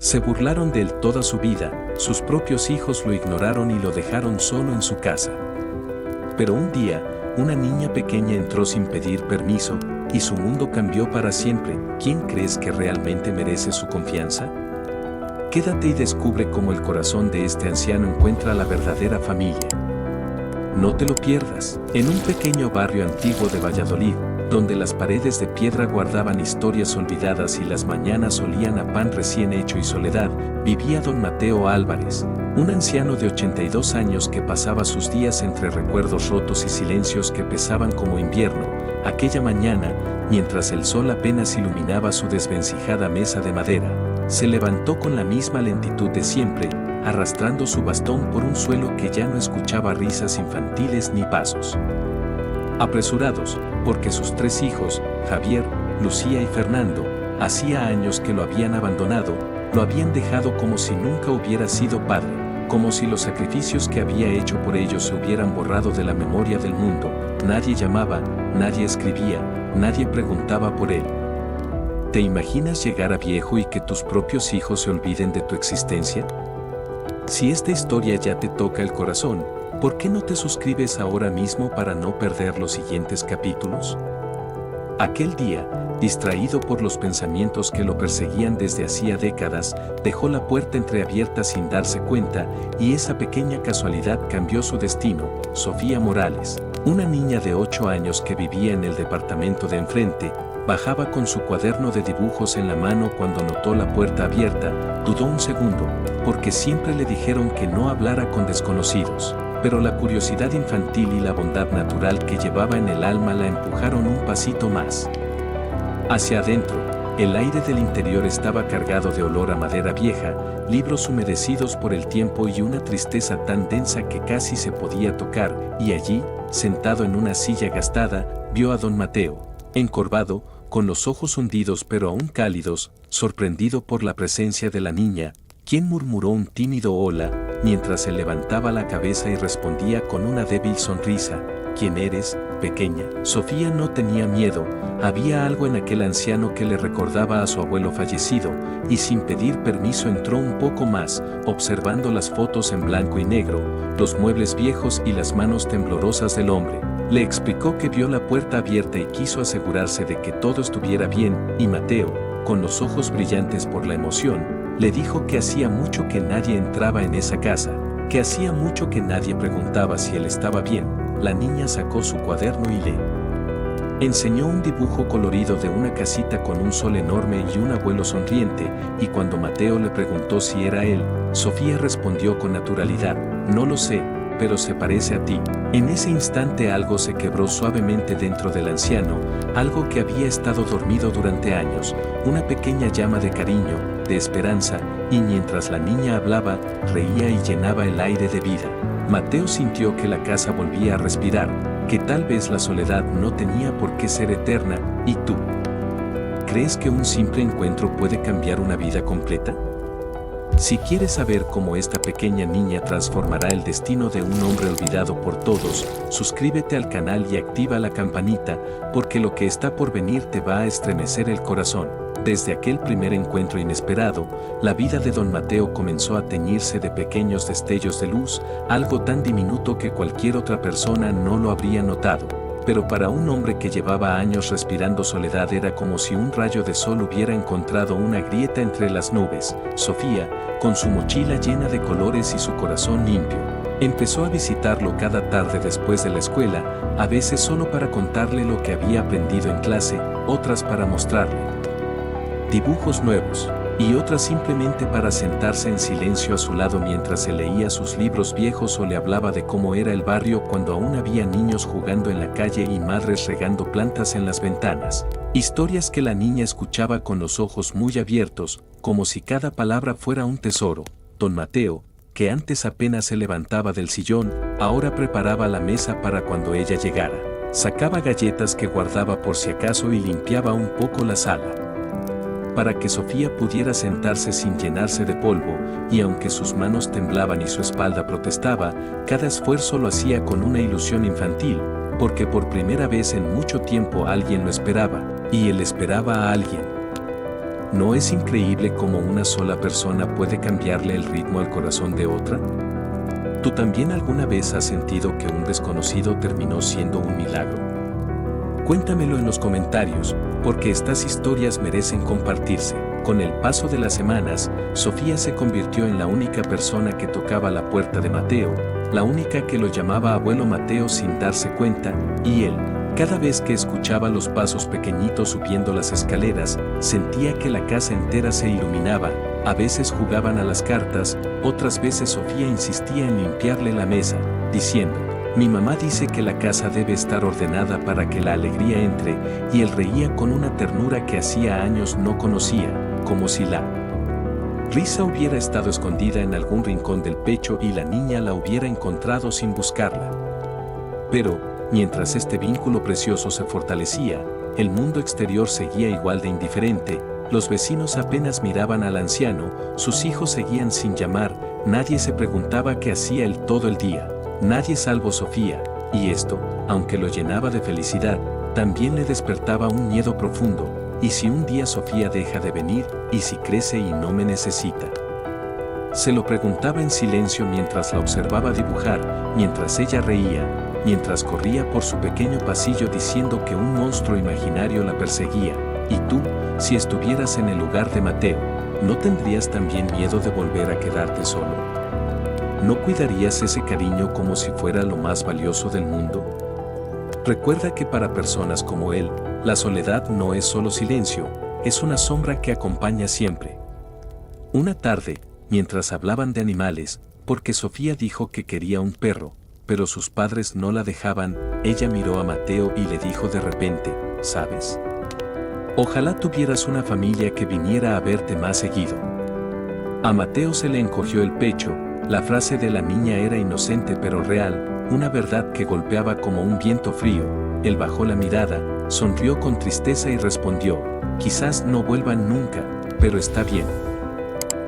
Se burlaron de él toda su vida, sus propios hijos lo ignoraron y lo dejaron solo en su casa. Pero un día, una niña pequeña entró sin pedir permiso, y su mundo cambió para siempre. ¿Quién crees que realmente merece su confianza? Quédate y descubre cómo el corazón de este anciano encuentra la verdadera familia. No te lo pierdas. En un pequeño barrio antiguo de Valladolid, donde las paredes de piedra guardaban historias olvidadas y las mañanas olían a pan recién hecho y soledad, vivía don Mateo Álvarez, un anciano de 82 años que pasaba sus días entre recuerdos rotos y silencios que pesaban como invierno. Aquella mañana, mientras el sol apenas iluminaba su desvencijada mesa de madera, se levantó con la misma lentitud de siempre, arrastrando su bastón por un suelo que ya no escuchaba risas infantiles ni pasos apresurados, porque sus 3 hijos, Javier, Lucía y Fernando, hacía años que lo habían abandonado, lo habían dejado como si nunca hubiera sido padre, como si los sacrificios que había hecho por ellos se hubieran borrado de la memoria del mundo. Nadie llamaba, nadie escribía, nadie preguntaba por él. ¿Te imaginas llegar a viejo y que tus propios hijos se olviden de tu existencia? Si esta historia ya te toca el corazón, ¿por qué no te suscribes ahora mismo para no perder los siguientes capítulos? Aquel día, distraído por los pensamientos que lo perseguían desde hacía décadas, dejó la puerta entreabierta sin darse cuenta, y esa pequeña casualidad cambió su destino. Sofía Morales, una niña de 8 años que vivía en el departamento de enfrente, bajaba con su cuaderno de dibujos en la mano cuando notó la puerta abierta. Dudó un segundo, porque siempre le dijeron que no hablara con desconocidos. Pero la curiosidad infantil y la bondad natural que llevaba en el alma la empujaron un pasito más. Hacia adentro, el aire del interior estaba cargado de olor a madera vieja, libros humedecidos por el tiempo y una tristeza tan densa que casi se podía tocar, y allí, sentado en una silla gastada, vio a don Mateo, encorvado, con los ojos hundidos pero aún cálidos, sorprendido por la presencia de la niña, quien murmuró un tímido hola, mientras se levantaba la cabeza y respondía con una débil sonrisa: ¿Quién eres, pequeña? Sofía no tenía miedo, había algo en aquel anciano que le recordaba a su abuelo fallecido, y sin pedir permiso entró un poco más, observando las fotos en blanco y negro, los muebles viejos y las manos temblorosas del hombre. Le explicó que vio la puerta abierta y quiso asegurarse de que todo estuviera bien, y Mateo, con los ojos brillantes por la emoción, le dijo que hacía mucho que nadie entraba en esa casa, que hacía mucho que nadie preguntaba si él estaba bien. La niña sacó su cuaderno y le enseñó un dibujo colorido de una casita con un sol enorme y un abuelo sonriente, y cuando Mateo le preguntó si era él, Sofía respondió con naturalidad: no lo sé, pero se parece a ti. En ese instante algo se quebró suavemente dentro del anciano, algo que había estado dormido durante años, una pequeña llama de cariño, de esperanza, y mientras la niña hablaba, reía y llenaba el aire de vida. Mateo sintió que la casa volvía a respirar, que tal vez la soledad no tenía por qué ser eterna. ¿Y tú? ¿Crees que un simple encuentro puede cambiar una vida completa? Si quieres saber cómo esta pequeña niña transformará el destino de un hombre olvidado por todos, suscríbete al canal y activa la campanita, porque lo que está por venir te va a estremecer el corazón. Desde aquel primer encuentro inesperado, la vida de don Mateo comenzó a teñirse de pequeños destellos de luz, algo tan diminuto que cualquier otra persona no lo habría notado. Pero para un hombre que llevaba años respirando soledad era como si un rayo de sol hubiera encontrado una grieta entre las nubes. Sofía, con su mochila llena de colores y su corazón limpio, empezó a visitarlo cada tarde después de la escuela, a veces solo para contarle lo que había aprendido en clase, otras para mostrarle dibujos nuevos, y otras simplemente para sentarse en silencio a su lado mientras se leía sus libros viejos o le hablaba de cómo era el barrio cuando aún había niños jugando en la calle y madres regando plantas en las ventanas. Historias que la niña escuchaba con los ojos muy abiertos, como si cada palabra fuera un tesoro. Don Mateo, que antes apenas se levantaba del sillón, ahora preparaba la mesa para cuando ella llegara. Sacaba galletas que guardaba por si acaso y limpiaba un poco la sala, para que Sofía pudiera sentarse sin llenarse de polvo, y aunque sus manos temblaban y su espalda protestaba, cada esfuerzo lo hacía con una ilusión infantil, porque por primera vez en mucho tiempo alguien lo esperaba, y él esperaba a alguien. ¿No es increíble cómo una sola persona puede cambiarle el ritmo al corazón de otra? ¿Tú también alguna vez has sentido que un desconocido terminó siendo un milagro? Cuéntamelo en los comentarios, porque estas historias merecen compartirse. Con el paso de las semanas, Sofía se convirtió en la única persona que tocaba la puerta de Mateo, la única que lo llamaba abuelo Mateo sin darse cuenta, y él, cada vez que escuchaba los pasos pequeñitos subiendo las escaleras, sentía que la casa entera se iluminaba. A veces jugaban a las cartas, otras veces Sofía insistía en limpiarle la mesa, diciendo: mi mamá dice que la casa debe estar ordenada para que la alegría entre, y él reía con una ternura que hacía años no conocía, como si la risa hubiera estado escondida en algún rincón del pecho y la niña la hubiera encontrado sin buscarla. Pero, mientras este vínculo precioso se fortalecía, el mundo exterior seguía igual de indiferente. Los vecinos apenas miraban al anciano, sus hijos seguían sin llamar, nadie se preguntaba qué hacía él todo el día, nadie salvo Sofía, y esto, aunque lo llenaba de felicidad, también le despertaba un miedo profundo. ¿Y si un día Sofía deja de venir? ¿Y si crece y no me necesita? Se lo preguntaba en silencio mientras la observaba dibujar, mientras ella reía, mientras corría por su pequeño pasillo diciendo que un monstruo imaginario la perseguía. ¿Y tú, si estuvieras en el lugar de Mateo, no tendrías también miedo de volver a quedarte solo? ¿No cuidarías ese cariño como si fuera lo más valioso del mundo? Recuerda que para personas como él, la soledad no es solo silencio, es una sombra que acompaña siempre. Una tarde, mientras hablaban de animales, porque Sofía dijo que quería un perro, pero sus padres no la dejaban, ella miró a Mateo y le dijo de repente: ¿sabes? Ojalá tuvieras una familia que viniera a verte más seguido. A Mateo se le encogió el pecho, la frase de la niña era inocente pero real, una verdad que golpeaba como un viento frío. Él bajó la mirada, sonrió con tristeza y respondió: quizás no vuelvan nunca, pero está bien.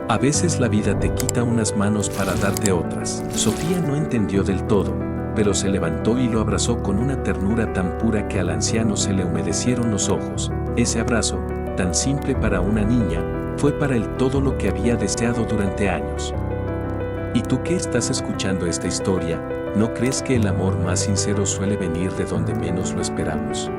A veces la vida te quita unas manos para darte otras. Sofía no entendió del todo, pero se levantó y lo abrazó con una ternura tan pura que al anciano se le humedecieron los ojos. Ese abrazo, tan simple para una niña, fue para él todo lo que había deseado durante años. ¿Y tú que estás escuchando esta historia, no crees que el amor más sincero suele venir de donde menos lo esperamos?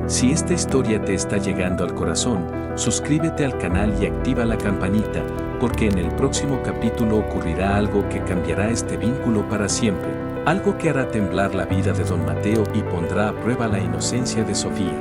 Si esta historia te está llegando al corazón, suscríbete al canal y activa la campanita, porque en el próximo capítulo ocurrirá algo que cambiará este vínculo para siempre, algo que hará temblar la vida de don Mateo y pondrá a prueba la inocencia de Sofía.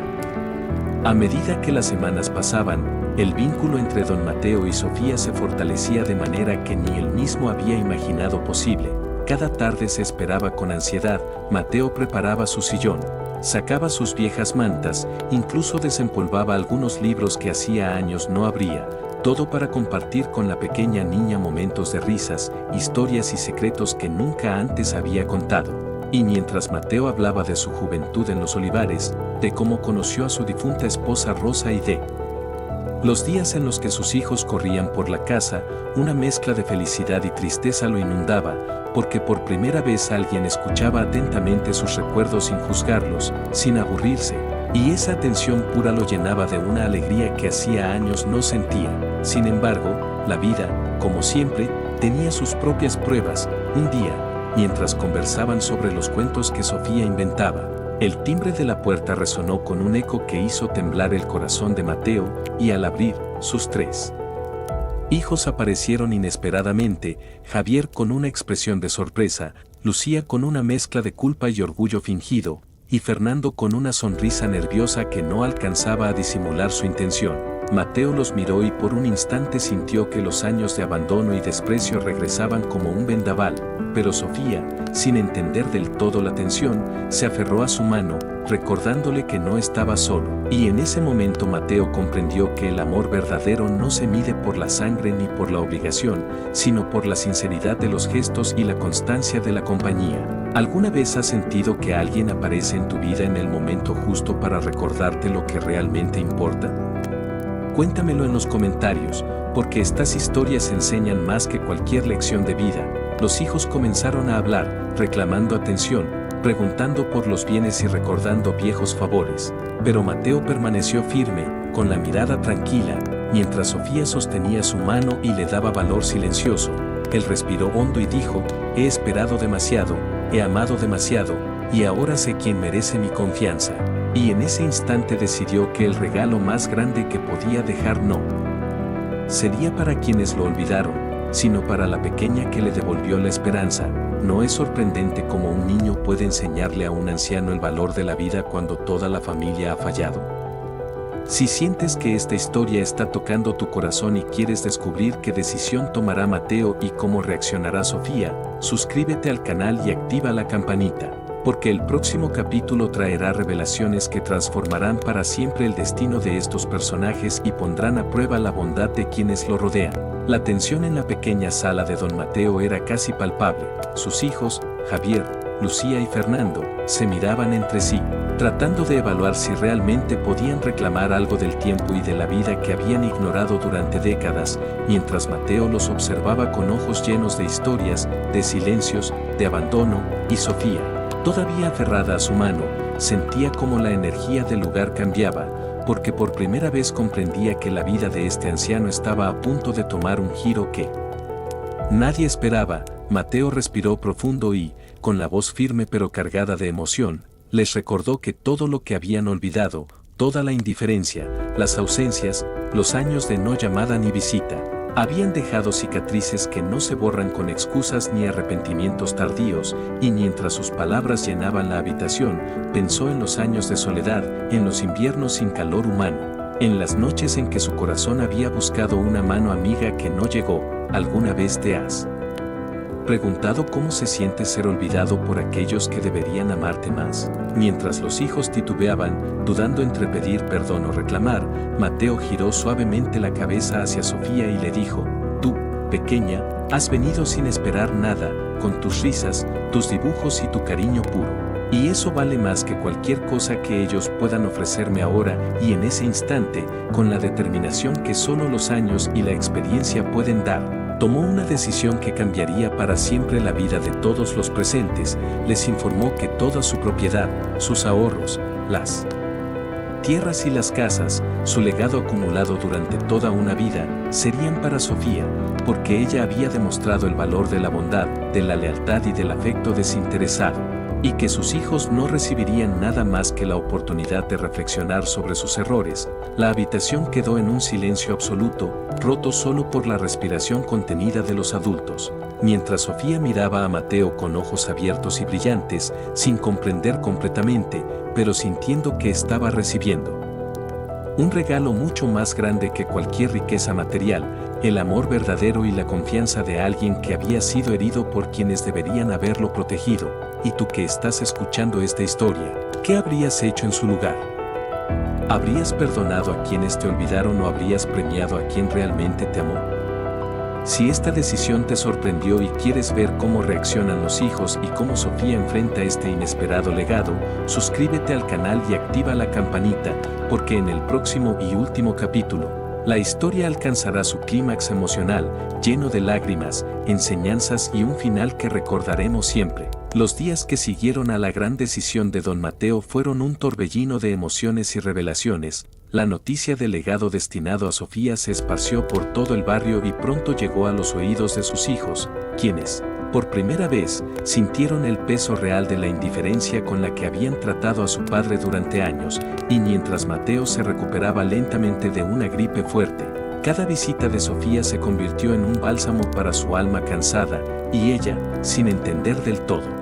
A medida que las semanas pasaban, el vínculo entre don Mateo y Sofía se fortalecía de manera que ni él mismo había imaginado posible. Cada tarde se esperaba con ansiedad. Mateo preparaba su sillón, sacaba sus viejas mantas, incluso desempolvaba algunos libros que hacía años no abría, todo para compartir con la pequeña niña momentos de risas, historias y secretos que nunca antes había contado. Y mientras Mateo hablaba de su juventud en los olivares, de cómo conoció a su difunta esposa Rosa y de los días en los que sus hijos corrían por la casa, una mezcla de felicidad y tristeza lo inundaba, porque por primera vez alguien escuchaba atentamente sus recuerdos sin juzgarlos, sin aburrirse, y esa atención pura lo llenaba de una alegría que hacía años no sentía. Sin embargo, la vida, como siempre, tenía sus propias pruebas. Un día, mientras conversaban sobre los cuentos que Sofía inventaba, el timbre de la puerta resonó con un eco que hizo temblar el corazón de Mateo, y al abrir, sus 3 hijos aparecieron inesperadamente, Javier con una expresión de sorpresa, Lucía con una mezcla de culpa y orgullo fingido, y Fernando con una sonrisa nerviosa que no alcanzaba a disimular su intención. Mateo los miró y por un instante sintió que los años de abandono y desprecio regresaban como un vendaval, pero Sofía, sin entender del todo la tensión, se aferró a su mano, recordándole que no estaba solo. Y en ese momento Mateo comprendió que el amor verdadero no se mide por la sangre ni por la obligación, sino por la sinceridad de los gestos y la constancia de la compañía. ¿Alguna vez has sentido que alguien aparece en tu vida en el momento justo para recordarte lo que realmente importa? Cuéntamelo en los comentarios, porque estas historias enseñan más que cualquier lección de vida. Los hijos comenzaron a hablar, reclamando atención, preguntando por los bienes y recordando viejos favores. Pero Mateo permaneció firme, con la mirada tranquila, mientras Sofía sostenía su mano y le daba valor silencioso. Él respiró hondo y dijo: he esperado demasiado, he amado demasiado, y ahora sé quién merece mi confianza. Y en ese instante decidió que el regalo más grande que podía dejar no sería para quienes lo olvidaron, sino para la pequeña que le devolvió la esperanza. ¿No es sorprendente cómo un niño puede enseñarle a un anciano el valor de la vida cuando toda la familia ha fallado? Si sientes que esta historia está tocando tu corazón y quieres descubrir qué decisión tomará Mateo y cómo reaccionará Sofía, suscríbete al canal y activa la campanita, porque el próximo capítulo traerá revelaciones que transformarán para siempre el destino de estos personajes y pondrán a prueba la bondad de quienes lo rodean. La tensión en la pequeña sala de don Mateo era casi palpable. Sus hijos, Javier, Lucía y Fernando, se miraban entre sí, tratando de evaluar si realmente podían reclamar algo del tiempo y de la vida que habían ignorado durante décadas, mientras Mateo los observaba con ojos llenos de historias, de silencios, de abandono, y Sofía, todavía aferrada a su mano, sentía como la energía del lugar cambiaba, porque por primera vez comprendía que la vida de este anciano estaba a punto de tomar un giro que nadie esperaba. Mateo respiró profundo y, con la voz firme pero cargada de emoción, les recordó que todo lo que habían olvidado, toda la indiferencia, las ausencias, los años de no llamada ni visita, habían dejado cicatrices que no se borran con excusas ni arrepentimientos tardíos, y mientras sus palabras llenaban la habitación, pensó en los años de soledad, en los inviernos sin calor humano, en las noches en que su corazón había buscado una mano amiga que no llegó. ¿Alguna vez te has preguntado cómo se siente ser olvidado por aquellos que deberían amarte más? Mientras los hijos titubeaban, dudando entre pedir perdón o reclamar, Mateo giró suavemente la cabeza hacia Sofía y le dijo: tú, pequeña, has venido sin esperar nada, con tus risas, tus dibujos y tu cariño puro. Y eso vale más que cualquier cosa que ellos puedan ofrecerme ahora. Y en ese instante, con la determinación que solo los años y la experiencia pueden dar, tomó una decisión que cambiaría para siempre la vida de todos los presentes. Les informó que toda su propiedad, sus ahorros, las tierras y las casas, su legado acumulado durante toda una vida, serían para Sofía, porque ella había demostrado el valor de la bondad, de la lealtad y del afecto desinteresado, y que sus hijos no recibirían nada más que la oportunidad de reflexionar sobre sus errores. La habitación quedó en un silencio absoluto, roto solo por la respiración contenida de los adultos, mientras Sofía miraba a Mateo con ojos abiertos y brillantes, sin comprender completamente, pero sintiendo que estaba recibiendo un regalo mucho más grande que cualquier riqueza material, el amor verdadero y la confianza de alguien que había sido herido por quienes deberían haberlo protegido. Y tú que estás escuchando esta historia, ¿qué habrías hecho en su lugar? ¿Habrías perdonado a quienes te olvidaron o habrías premiado a quien realmente te amó? Si esta decisión te sorprendió y quieres ver cómo reaccionan los hijos y cómo Sofía enfrenta este inesperado legado, suscríbete al canal y activa la campanita, porque en el próximo y último capítulo, la historia alcanzará su clímax emocional, lleno de lágrimas, enseñanzas y un final que recordaremos siempre. Los días que siguieron a la gran decisión de don Mateo fueron un torbellino de emociones y revelaciones. La noticia del legado destinado a Sofía se esparció por todo el barrio y pronto llegó a los oídos de sus hijos, quienes, por primera vez, sintieron el peso real de la indiferencia con la que habían tratado a su padre durante años. Y mientras Mateo se recuperaba lentamente de una gripe fuerte, cada visita de Sofía se convirtió en un bálsamo para su alma cansada, y ella, sin entender del todo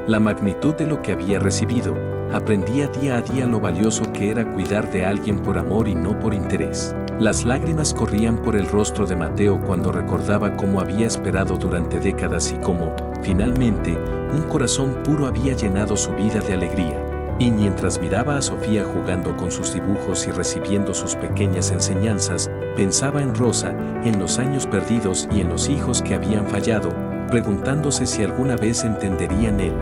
la magnitud de lo que había recibido, aprendía día a día lo valioso que era cuidar de alguien por amor y no por interés. Las lágrimas corrían por el rostro de Mateo cuando recordaba cómo había esperado durante décadas y cómo, finalmente, un corazón puro había llenado su vida de alegría. Y mientras miraba a Sofía jugando con sus dibujos y recibiendo sus pequeñas enseñanzas, pensaba en Rosa, en los años perdidos y en los hijos que habían fallado, preguntándose si alguna vez entenderían el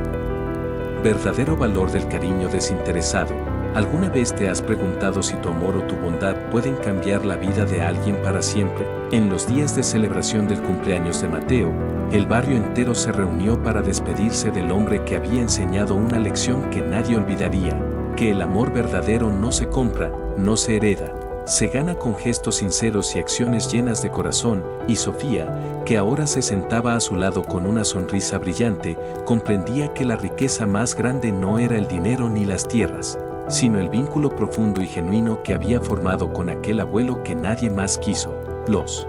verdadero valor del cariño desinteresado. ¿Alguna vez te has preguntado si tu amor o tu bondad pueden cambiar la vida de alguien para siempre? En los días de celebración del cumpleaños de Mateo, el barrio entero se reunió para despedirse del hombre que había enseñado una lección que nadie olvidaría, que el amor verdadero no se compra, no se hereda, se gana con gestos sinceros y acciones llenas de corazón, y Sofía, que ahora se sentaba a su lado con una sonrisa brillante, comprendía que la riqueza más grande no era el dinero ni las tierras, sino el vínculo profundo y genuino que había formado con aquel abuelo que nadie más quiso. Los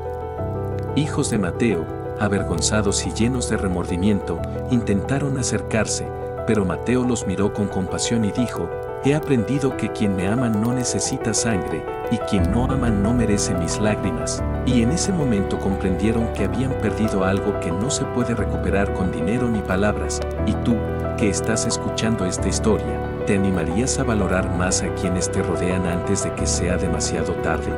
hijos de Mateo, avergonzados y llenos de remordimiento, intentaron acercarse, pero Mateo los miró con compasión y dijo: «He aprendido que quien me ama no necesita sangre, y quien no ama no merece mis lágrimas». Y en ese momento comprendieron que habían perdido algo que no se puede recuperar con dinero ni palabras. Y tú, que estás escuchando esta historia, ¿te animarías a valorar más a quienes te rodean antes de que sea demasiado tarde?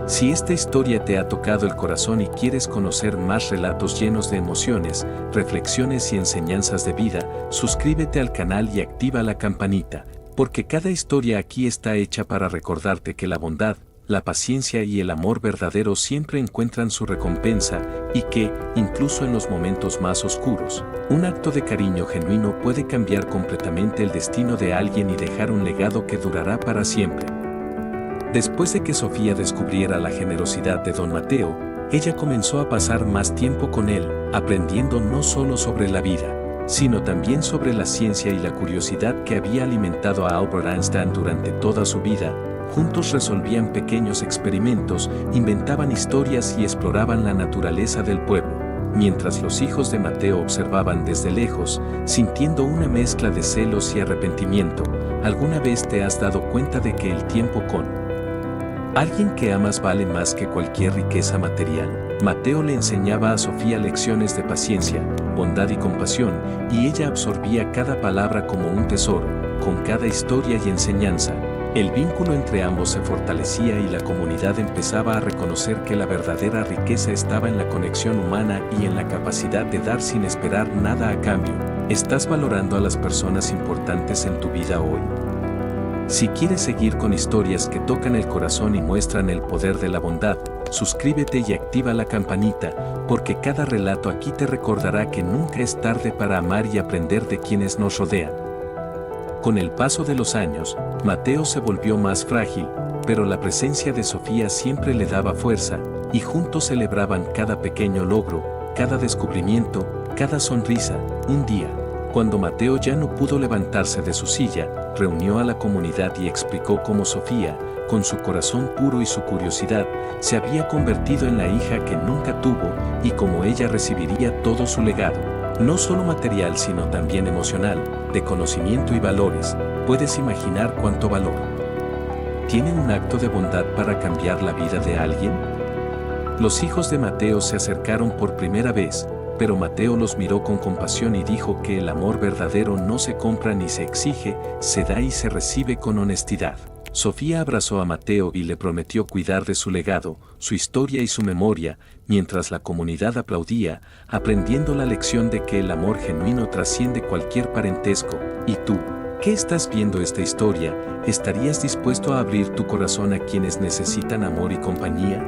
Si esta historia te ha tocado el corazón y quieres conocer más relatos llenos de emociones, reflexiones y enseñanzas de vida, suscríbete al canal y activa la campanita, porque cada historia aquí está hecha para recordarte que la bondad, la paciencia y el amor verdadero siempre encuentran su recompensa, y que, incluso en los momentos más oscuros, un acto de cariño genuino puede cambiar completamente el destino de alguien y dejar un legado que durará para siempre. Después de que Sofía descubriera la generosidad de don Mateo, ella comenzó a pasar más tiempo con él, aprendiendo no solo sobre la vida, sino también sobre la ciencia y la curiosidad que había alimentado a Albert Einstein durante toda su vida. Juntos resolvían pequeños experimentos, inventaban historias y exploraban la naturaleza del pueblo, mientras los hijos de Mateo observaban desde lejos, sintiendo una mezcla de celos y arrepentimiento. ¿Alguna vez te has dado cuenta de que el tiempo con alguien que amas vale más que cualquier riqueza material? Mateo le enseñaba a Sofía lecciones de paciencia, bondad y compasión, y ella absorbía cada palabra como un tesoro. Con cada historia y enseñanza, el vínculo entre ambos se fortalecía y la comunidad empezaba a reconocer que la verdadera riqueza estaba en la conexión humana y en la capacidad de dar sin esperar nada a cambio. ¿Estás valorando a las personas importantes en tu vida hoy? Si quieres seguir con historias que tocan el corazón y muestran el poder de la bondad, suscríbete y activa la campanita, porque cada relato aquí te recordará que nunca es tarde para amar y aprender de quienes nos rodean. Con el paso de los años, Mateo se volvió más frágil, pero la presencia de Sofía siempre le daba fuerza, y juntos celebraban cada pequeño logro, cada descubrimiento, cada sonrisa. Un día, cuando Mateo ya no pudo levantarse de su silla, reunió a la comunidad y explicó cómo Sofía, con su corazón puro y su curiosidad, se había convertido en la hija que nunca tuvo, y cómo ella recibiría todo su legado, no solo material sino también emocional, de conocimiento y valores. ¿Puedes imaginar cuánto valor tiene un acto de bondad para cambiar la vida de alguien? Los hijos de Mateo se acercaron por primera vez, pero Mateo los miró con compasión y dijo que el amor verdadero no se compra ni se exige, se da y se recibe con honestidad. Sofía abrazó a Mateo y le prometió cuidar de su legado, su historia y su memoria, mientras la comunidad aplaudía, aprendiendo la lección de que el amor genuino trasciende cualquier parentesco. ¿Y tú, que estás viendo esta historia, estarías dispuesto a abrir tu corazón a quienes necesitan amor y compañía?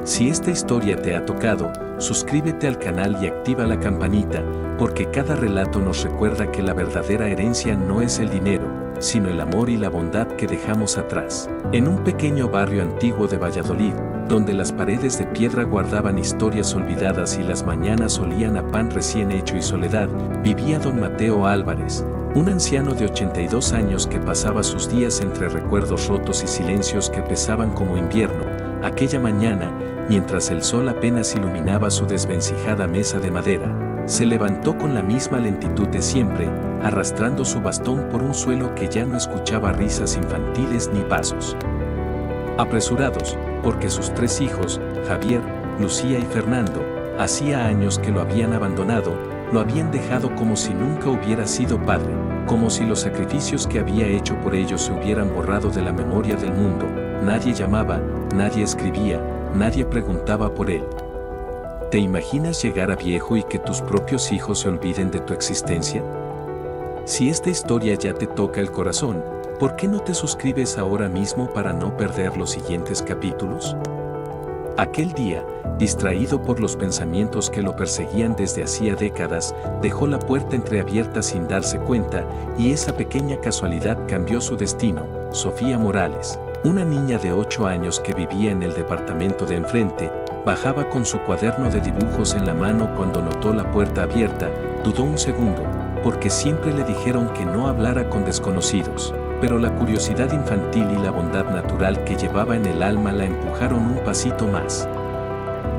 Si esta historia te ha tocado, suscríbete al canal y activa la campanita, porque cada relato nos recuerda que la verdadera herencia no es el dinero, sino el amor y la bondad que dejamos atrás. En un pequeño barrio antiguo de Valladolid, donde las paredes de piedra guardaban historias olvidadas y las mañanas olían a pan recién hecho y soledad, vivía don Mateo Álvarez, un anciano de 82 años que pasaba sus días entre recuerdos rotos y silencios que pesaban como invierno. Aquella mañana, mientras el sol apenas iluminaba su desvencijada mesa de madera, se levantó con la misma lentitud de siempre, arrastrando su bastón por un suelo que ya no escuchaba risas infantiles ni pasos apresurados, porque sus 3 hijos, Javier, Lucía y Fernando, hacía años que lo habían abandonado, lo habían dejado como si nunca hubiera sido padre, como si los sacrificios que había hecho por ellos se hubieran borrado de la memoria del mundo. Nadie llamaba, nadie escribía, nadie preguntaba por él. ¿Te imaginas llegar a viejo y que tus propios hijos se olviden de tu existencia? Si esta historia ya te toca el corazón, ¿por qué no te suscribes ahora mismo para no perder los siguientes capítulos? Aquel día, distraído por los pensamientos que lo perseguían desde hacía décadas, dejó la puerta entreabierta sin darse cuenta, y esa pequeña casualidad cambió su destino. Sofía Morales, Una niña de 8 años que vivía en el departamento de enfrente, bajaba con su cuaderno de dibujos en la mano cuando notó la puerta abierta. Dudó un segundo, porque siempre le dijeron que no hablara con desconocidos, pero la curiosidad infantil y la bondad natural que llevaba en el alma la empujaron un pasito más.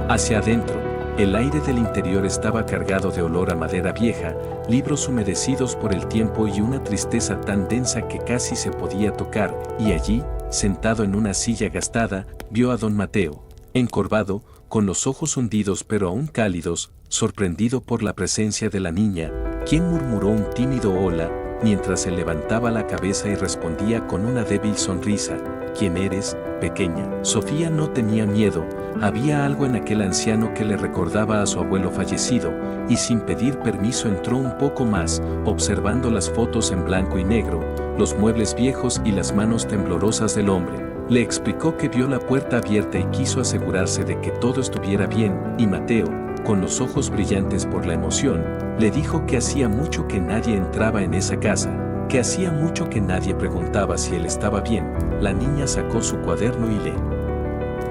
Hacia adentro, el aire del interior estaba cargado de olor a madera vieja, libros humedecidos por el tiempo y una tristeza tan densa que casi se podía tocar, y allí, sentado en una silla gastada, vio a don Mateo, encorvado, con los ojos hundidos pero aún cálidos, sorprendido por la presencia de la niña, quien murmuró un tímido hola, mientras se levantaba la cabeza y respondía con una débil sonrisa: ¿Quién eres, pequeña? Sofía no tenía miedo, había algo en aquel anciano que le recordaba a su abuelo fallecido, y sin pedir permiso entró un poco más, observando las fotos en blanco y negro, los muebles viejos y las manos temblorosas del hombre. Le explicó que vio la puerta abierta y quiso asegurarse de que todo estuviera bien, y Mateo, con los ojos brillantes por la emoción, le dijo que hacía mucho que nadie entraba en esa casa, que hacía mucho que nadie preguntaba si él estaba bien. La niña sacó su cuaderno y le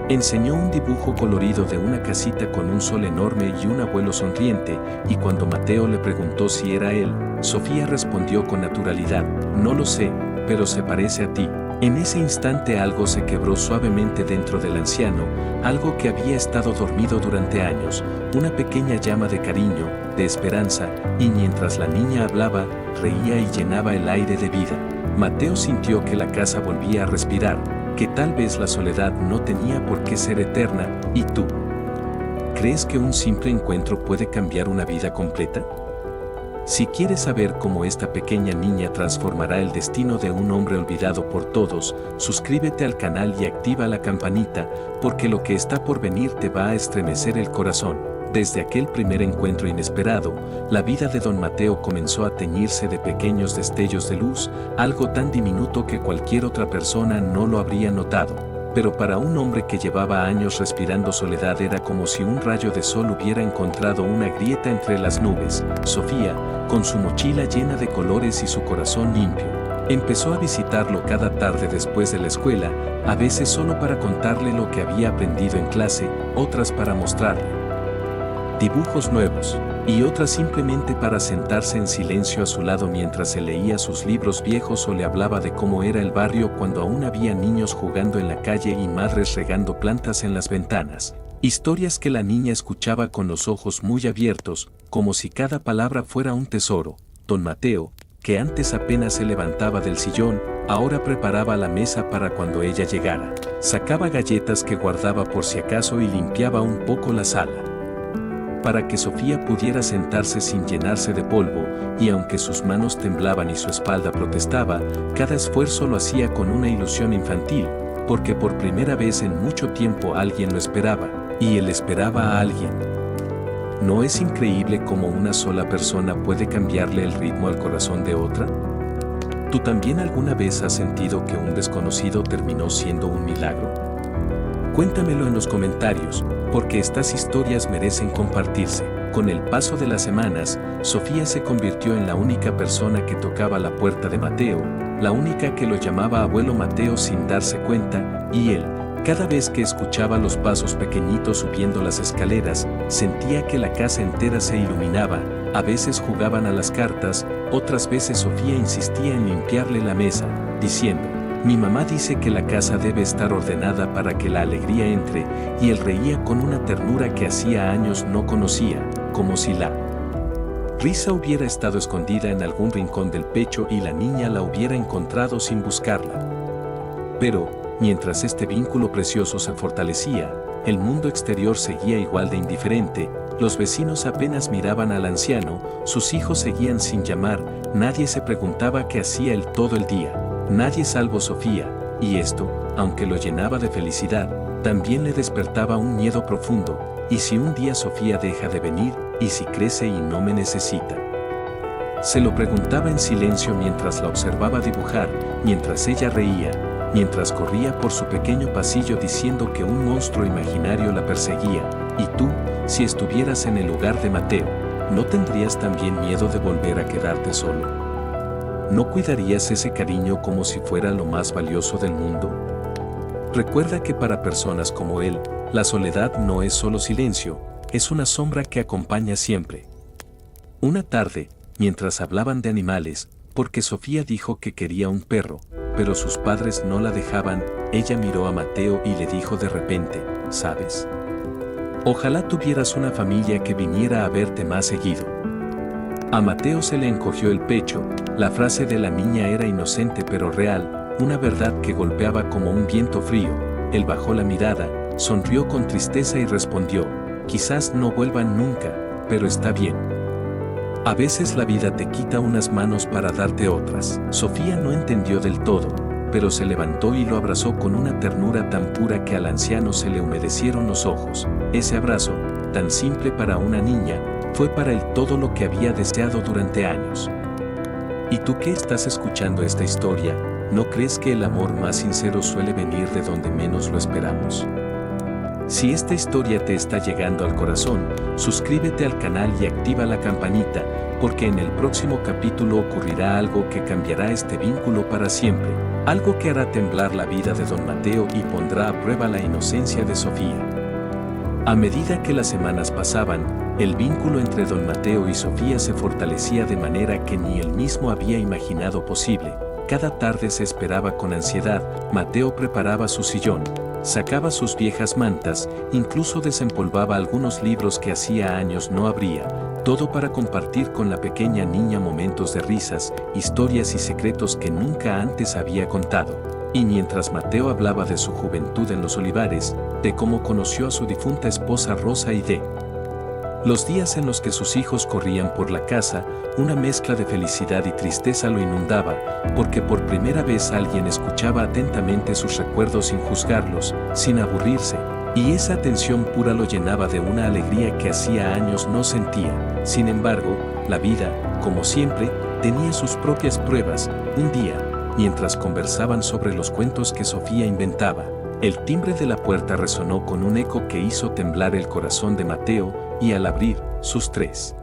enseñó un dibujo colorido de una casita con un sol enorme y un abuelo sonriente, y cuando Mateo le preguntó si era él, Sofía respondió con naturalidad: no lo sé, pero se parece a ti. En ese instante algo se quebró suavemente dentro del anciano, algo que había estado dormido durante años, una pequeña llama de cariño, de esperanza, y mientras la niña hablaba, reía y llenaba el aire de vida. Mateo sintió que la casa volvía a respirar, que tal vez la soledad no tenía por qué ser eterna. ¿Y tú? ¿Crees que un simple encuentro puede cambiar una vida completa? Si quieres saber cómo esta pequeña niña transformará el destino de un hombre olvidado por todos, suscríbete al canal y activa la campanita, porque lo que está por venir te va a estremecer el corazón. Desde aquel primer encuentro inesperado, la vida de don Mateo comenzó a teñirse de pequeños destellos de luz, algo tan diminuto que cualquier otra persona no lo habría notado. Pero para un hombre que llevaba años respirando soledad era como si un rayo de sol hubiera encontrado una grieta entre las nubes. Sofía, con su mochila llena de colores y su corazón limpio, empezó a visitarlo cada tarde después de la escuela, a veces solo para contarle lo que había aprendido en clase, otras para mostrarle dibujos nuevos, y otras simplemente para sentarse en silencio a su lado mientras se leía sus libros viejos o le hablaba de cómo era el barrio cuando aún había niños jugando en la calle y madres regando plantas en las ventanas. Historias que la niña escuchaba con los ojos muy abiertos, como si cada palabra fuera un tesoro. Don Mateo, que antes apenas se levantaba del sillón, ahora preparaba la mesa para cuando ella llegara. Sacaba galletas que guardaba por si acaso y limpiaba un poco la sala, para que Sofía pudiera sentarse sin llenarse de polvo, y aunque sus manos temblaban y su espalda protestaba, cada esfuerzo lo hacía con una ilusión infantil, porque por primera vez en mucho tiempo alguien lo esperaba, y él esperaba a alguien. ¿No es increíble cómo una sola persona puede cambiarle el ritmo al corazón de otra? ¿Tú también alguna vez has sentido que un desconocido terminó siendo un milagro? Cuéntamelo en los comentarios, porque estas historias merecen compartirse. Con el paso de las semanas, Sofía se convirtió en la única persona que tocaba la puerta de Mateo, la única que lo llamaba abuelo Mateo sin darse cuenta, y él, cada vez que escuchaba los pasos pequeñitos subiendo las escaleras, sentía que la casa entera se iluminaba. A veces jugaban a las cartas, otras veces Sofía insistía en limpiarle la mesa, diciendo: mi mamá dice que la casa debe estar ordenada para que la alegría entre, y él reía con una ternura que hacía años no conocía, como si la risa hubiera estado escondida en algún rincón del pecho y la niña la hubiera encontrado sin buscarla. Pero, mientras este vínculo precioso se fortalecía, el mundo exterior seguía igual de indiferente. Los vecinos apenas miraban al anciano, sus hijos seguían sin llamar, nadie se preguntaba qué hacía él todo el día. Nadie salvo Sofía, y esto, aunque lo llenaba de felicidad, también le despertaba un miedo profundo. ¿Y si un día Sofía deja de venir? ¿Y si crece y no me necesita? Se lo preguntaba en silencio mientras la observaba dibujar, mientras ella reía, mientras corría por su pequeño pasillo diciendo que un monstruo imaginario la perseguía. ¿Y tú, si estuvieras en el lugar de Mateo, no tendrías también miedo de volver a quedarte solo? ¿No cuidarías ese cariño como si fuera lo más valioso del mundo? Recuerda que para personas como él, la soledad no es solo silencio, es una sombra que acompaña siempre. Una tarde, mientras hablaban de animales, porque Sofía dijo que quería un perro, pero sus padres no la dejaban, ella miró a Mateo y le dijo de repente, ¿sabes? Ojalá tuvieras una familia que viniera a verte más seguido. A Mateo se le encogió el pecho, la frase de la niña era inocente pero real, una verdad que golpeaba como un viento frío. Él bajó la mirada, sonrió con tristeza y respondió, quizás no vuelvan nunca, pero está bien. A veces la vida te quita unas manos para darte otras. Sofía no entendió del todo, pero se levantó y lo abrazó con una ternura tan pura que al anciano se le humedecieron los ojos. Ese abrazo, tan simple para una niña, fue para él todo lo que había deseado durante años. ¿Y tú que estás escuchando esta historia, no crees que el amor más sincero suele venir de donde menos lo esperamos? Si esta historia te está llegando al corazón, suscríbete al canal y activa la campanita, porque en el próximo capítulo ocurrirá algo que cambiará este vínculo para siempre, algo que hará temblar la vida de don Mateo y pondrá a prueba la inocencia de Sofía. A medida que las semanas pasaban, el vínculo entre don Mateo y Sofía se fortalecía de manera que ni él mismo había imaginado posible. Cada tarde se esperaba con ansiedad, Mateo preparaba su sillón, sacaba sus viejas mantas, incluso desempolvaba algunos libros que hacía años no abría, todo para compartir con la pequeña niña momentos de risas, historias y secretos que nunca antes había contado. Y mientras Mateo hablaba de su juventud en los olivares, de cómo conoció a su difunta esposa Rosa y de los días en los que sus hijos corrían por la casa, una mezcla de felicidad y tristeza lo inundaba, porque por primera vez alguien escuchaba atentamente sus recuerdos sin juzgarlos, sin aburrirse, y esa atención pura lo llenaba de una alegría que hacía años no sentía. Sin embargo, la vida, como siempre, tenía sus propias pruebas. Un día, mientras conversaban sobre los cuentos que Sofía inventaba, el timbre de la puerta resonó con un eco que hizo temblar el corazón de Mateo, y al abrir, sus 3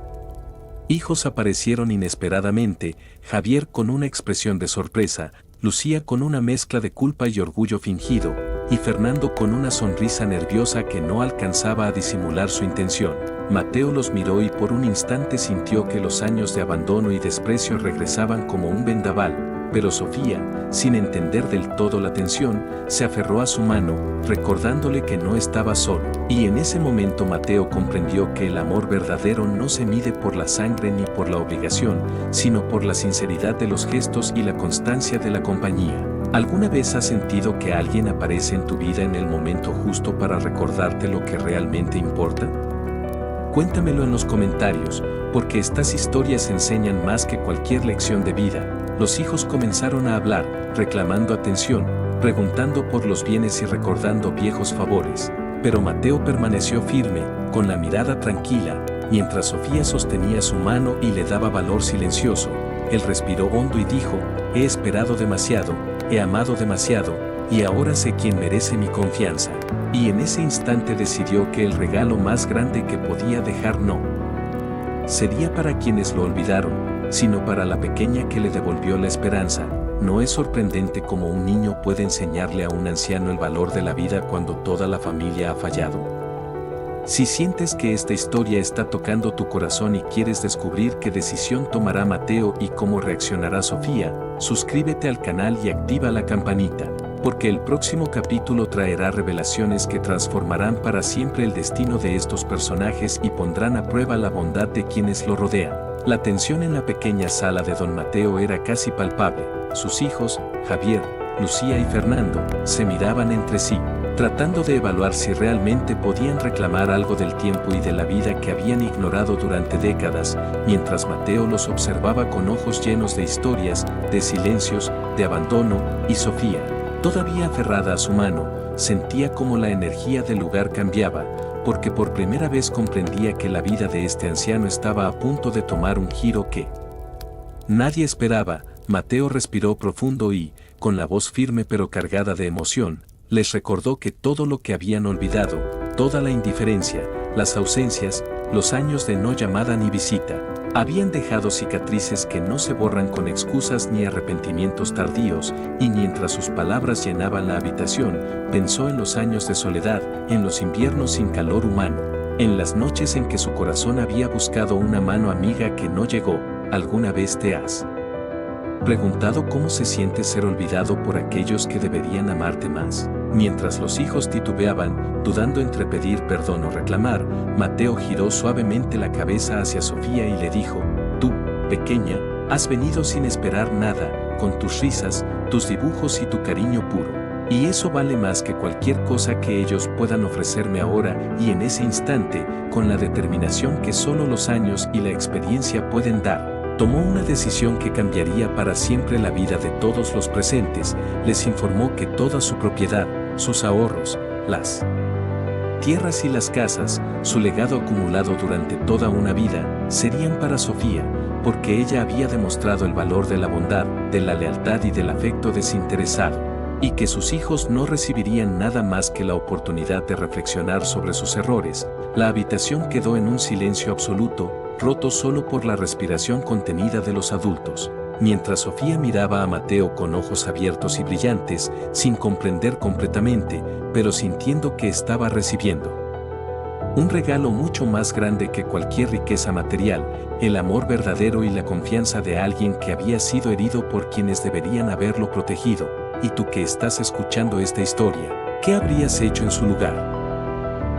hijos aparecieron inesperadamente, Javier con una expresión de sorpresa, Lucía con una mezcla de culpa y orgullo fingido, y Fernando con una sonrisa nerviosa que no alcanzaba a disimular su intención. Mateo los miró y por un instante sintió que los años de abandono y desprecio regresaban como un vendaval, pero Sofía, sin entender del todo la tensión, se aferró a su mano, recordándole que no estaba solo. Y en ese momento Mateo comprendió que el amor verdadero no se mide por la sangre ni por la obligación, sino por la sinceridad de los gestos y la constancia de la compañía. ¿Alguna vez has sentido que alguien aparece en tu vida en el momento justo para recordarte lo que realmente importa? Cuéntamelo en los comentarios, porque estas historias enseñan más que cualquier lección de vida. Los hijos comenzaron a hablar, reclamando atención, preguntando por los bienes y recordando viejos favores. Pero Mateo permaneció firme, con la mirada tranquila, mientras Sofía sostenía su mano y le daba valor silencioso. Él respiró hondo y dijo, he esperado demasiado, he amado demasiado, y ahora sé quién merece mi confianza. Y en ese instante decidió que el regalo más grande que podía dejar no sería para quienes lo olvidaron, sino para la pequeña que le devolvió la esperanza. ¿No es sorprendente cómo un niño puede enseñarle a un anciano el valor de la vida cuando toda la familia ha fallado? Si sientes que esta historia está tocando tu corazón y quieres descubrir qué decisión tomará Mateo y cómo reaccionará Sofía, suscríbete al canal y activa la campanita, porque el próximo capítulo traerá revelaciones que transformarán para siempre el destino de estos personajes y pondrán a prueba la bondad de quienes lo rodean. La tensión en la pequeña sala de don Mateo era casi palpable. Sus hijos, Javier, Lucía y Fernando, se miraban entre sí, tratando de evaluar si realmente podían reclamar algo del tiempo y de la vida que habían ignorado durante décadas, mientras Mateo los observaba con ojos llenos de historias, de silencios, de abandono, y Sofía, todavía aferrada a su mano, sentía como la energía del lugar cambiaba, porque por primera vez comprendía que la vida de este anciano estaba a punto de tomar un giro que nadie esperaba. Mateo respiró profundo y, con la voz firme pero cargada de emoción, les recordó que todo lo que habían olvidado, toda la indiferencia, las ausencias, los años de no llamada ni visita, Habían dejado cicatrices que no se borran con excusas ni arrepentimientos tardíos, y mientras sus palabras llenaban la habitación, pensó en los años de soledad, en los inviernos sin calor humano, en las noches en que su corazón había buscado una mano amiga que no llegó. ¿Alguna vez te has preguntado cómo se siente ser olvidado por aquellos que deberían amarte más? Mientras los hijos titubeaban, dudando entre pedir perdón o reclamar, Mateo giró suavemente la cabeza hacia Sofía y le dijo: tú, pequeña, has venido sin esperar nada, con tus risas, tus dibujos y tu cariño puro. Y eso vale más que cualquier cosa que ellos puedan ofrecerme ahora. Y en ese instante, con la determinación que solo los años y la experiencia pueden dar, tomó una decisión que cambiaría para siempre la vida de todos los presentes. Les informó que toda su propiedad, sus ahorros, las tierras y las casas, su legado acumulado durante toda una vida, serían para Sofía, porque ella había demostrado el valor de la bondad, de la lealtad y del afecto desinteresado, y que sus hijos no recibirían nada más que la oportunidad de reflexionar sobre sus errores. La habitación quedó en un silencio absoluto, roto solo por la respiración contenida de los adultos, mientras Sofía miraba a Mateo con ojos abiertos y brillantes, sin comprender completamente, pero sintiendo que estaba recibiendo un regalo mucho más grande que cualquier riqueza material, el amor verdadero y la confianza de alguien que había sido herido por quienes deberían haberlo protegido. Y tú que estás escuchando esta historia, ¿qué habrías hecho en su lugar?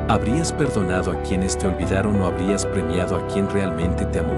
¿Habrías perdonado a quienes te olvidaron o habrías premiado a quien realmente te amó?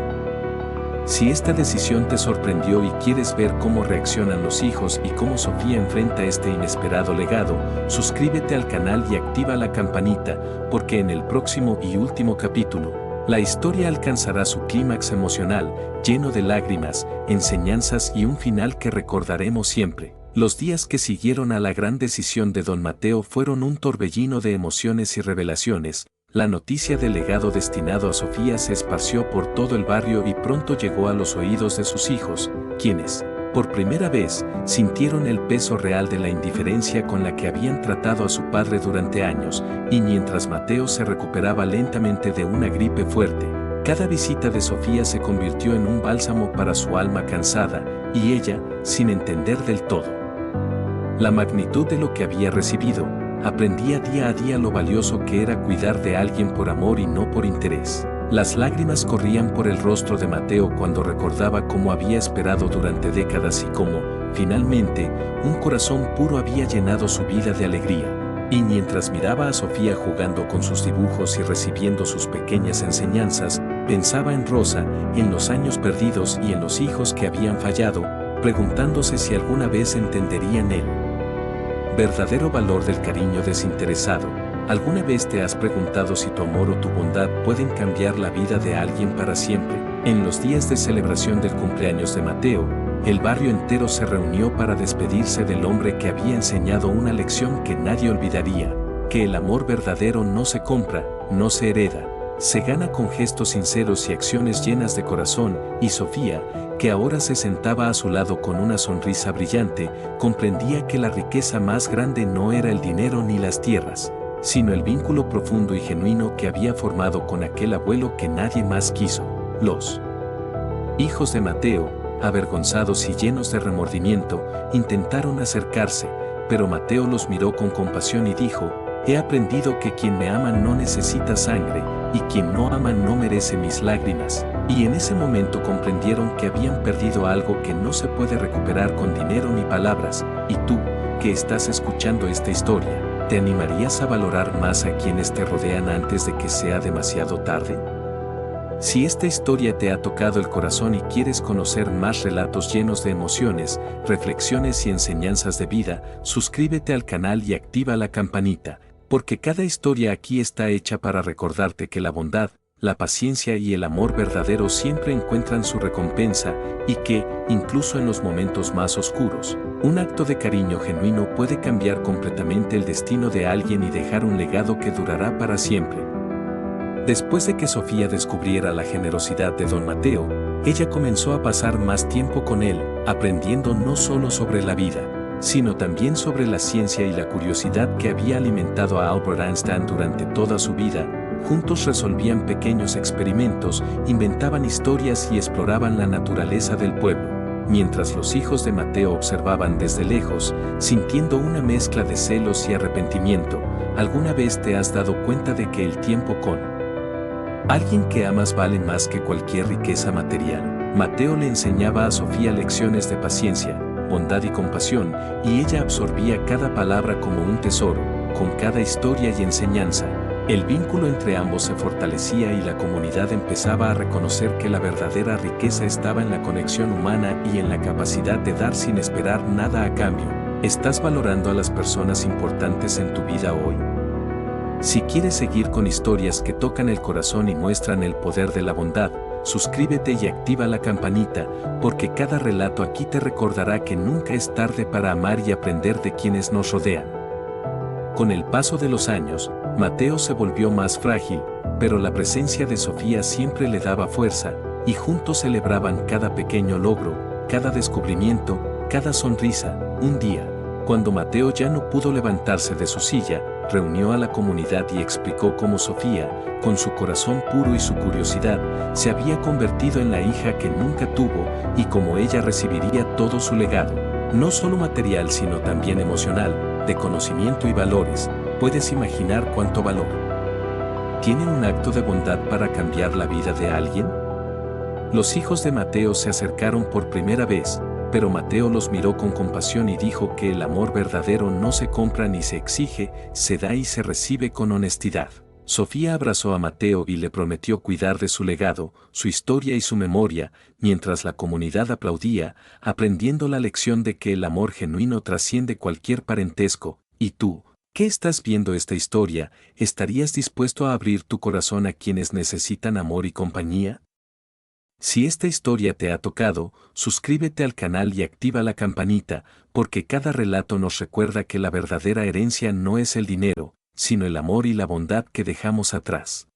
Si esta decisión te sorprendió y quieres ver cómo reaccionan los hijos y cómo Sofía enfrenta este inesperado legado, suscríbete al canal y activa la campanita, porque en el próximo y último capítulo, la historia alcanzará su clímax emocional, lleno de lágrimas, enseñanzas y un final que recordaremos siempre. Los días que siguieron a la gran decisión de don Mateo fueron un torbellino de emociones y revelaciones. La noticia del legado destinado a Sofía se esparció por todo el barrio y pronto llegó a los oídos de sus hijos, quienes, por primera vez, sintieron el peso real de la indiferencia con la que habían tratado a su padre durante años. Y mientras Mateo se recuperaba lentamente de una gripe fuerte, cada visita de Sofía se convirtió en un bálsamo para su alma cansada, y ella, sin entender del todo la magnitud de lo que había recibido, aprendía día a día lo valioso que era cuidar de alguien por amor y no por interés. Las lágrimas corrían por el rostro de Mateo cuando recordaba cómo había esperado durante décadas y cómo, finalmente, un corazón puro había llenado su vida de alegría. Y mientras miraba a Sofía jugando con sus dibujos y recibiendo sus pequeñas enseñanzas, pensaba en Rosa, en los años perdidos y en los hijos que habían fallado, preguntándose si alguna vez entenderían él verdadero valor del cariño desinteresado. ¿Alguna vez te has preguntado si tu amor o tu bondad pueden cambiar la vida de alguien para siempre? En los días de celebración del cumpleaños de Mateo, el barrio entero se reunió para despedirse del hombre que había enseñado una lección que nadie olvidaría, que el amor verdadero no se compra, no se hereda, se gana con gestos sinceros y acciones llenas de corazón. Y Sofía, que ahora se sentaba a su lado con una sonrisa brillante, comprendía que la riqueza más grande no era el dinero ni las tierras, sino el vínculo profundo y genuino que había formado con aquel abuelo que nadie más quiso. Los hijos de Mateo, avergonzados y llenos de remordimiento, intentaron acercarse, pero Mateo los miró con compasión y dijo: he aprendido que quien me ama no necesita sangre, y quien no ama no merece mis lágrimas. Y en ese momento comprendieron que habían perdido algo que no se puede recuperar con dinero ni palabras. Y tú, que estás escuchando esta historia, ¿te animarías a valorar más a quienes te rodean antes de que sea demasiado tarde? Si esta historia te ha tocado el corazón y quieres conocer más relatos llenos de emociones, reflexiones y enseñanzas de vida, suscríbete al canal y activa la campanita, porque cada historia aquí está hecha para recordarte que la bondad, la paciencia y el amor verdadero siempre encuentran su recompensa, y que, incluso en los momentos más oscuros, un acto de cariño genuino puede cambiar completamente el destino de alguien y dejar un legado que durará para siempre. Después de que Sofía descubriera la generosidad de don Mateo, ella comenzó a pasar más tiempo con él, aprendiendo no solo sobre la vida, sino también sobre la ciencia y la curiosidad que había alimentado a Albert Einstein durante toda su vida. Juntos resolvían pequeños experimentos, inventaban historias y exploraban la naturaleza del pueblo, mientras los hijos de Mateo observaban desde lejos, sintiendo una mezcla de celos y arrepentimiento. ¿Alguna vez te has dado cuenta de que el tiempo con alguien que amas vale más que cualquier riqueza material? Mateo le enseñaba a Sofía lecciones de paciencia, bondad y compasión, y ella absorbía cada palabra como un tesoro. Con cada historia y enseñanza, el vínculo entre ambos se fortalecía y la comunidad empezaba a reconocer que la verdadera riqueza estaba en la conexión humana y en la capacidad de dar sin esperar nada a cambio. ¿Estás valorando a las personas importantes en tu vida hoy? Si quieres seguir con historias que tocan el corazón y muestran el poder de la bondad, suscríbete y activa la campanita, porque cada relato aquí te recordará que nunca es tarde para amar y aprender de quienes nos rodean. Con el paso de los años, Mateo se volvió más frágil, pero la presencia de Sofía siempre le daba fuerza, y juntos celebraban cada pequeño logro, cada descubrimiento, cada sonrisa. Un día, cuando Mateo ya no pudo levantarse de su silla, reunió a la comunidad y explicó cómo Sofía, con su corazón puro y su curiosidad, se había convertido en la hija que nunca tuvo y cómo ella recibiría todo su legado, no solo material sino también emocional, de conocimiento y valores. ¿Puedes imaginar cuánto valor tiene un acto de bondad para cambiar la vida de alguien? Los hijos de Mateo se acercaron por primera vez, pero Mateo los miró con compasión y dijo que el amor verdadero no se compra ni se exige, se da y se recibe con honestidad. Sofía abrazó a Mateo y le prometió cuidar de su legado, su historia y su memoria, mientras la comunidad aplaudía, aprendiendo la lección de que el amor genuino trasciende cualquier parentesco. ¿Y tú, qué estás viendo esta historia? ¿Estarías dispuesto a abrir tu corazón a quienes necesitan amor y compañía? Si esta historia te ha tocado, suscríbete al canal y activa la campanita, porque cada relato nos recuerda que la verdadera herencia no es el dinero, sino el amor y la bondad que dejamos atrás.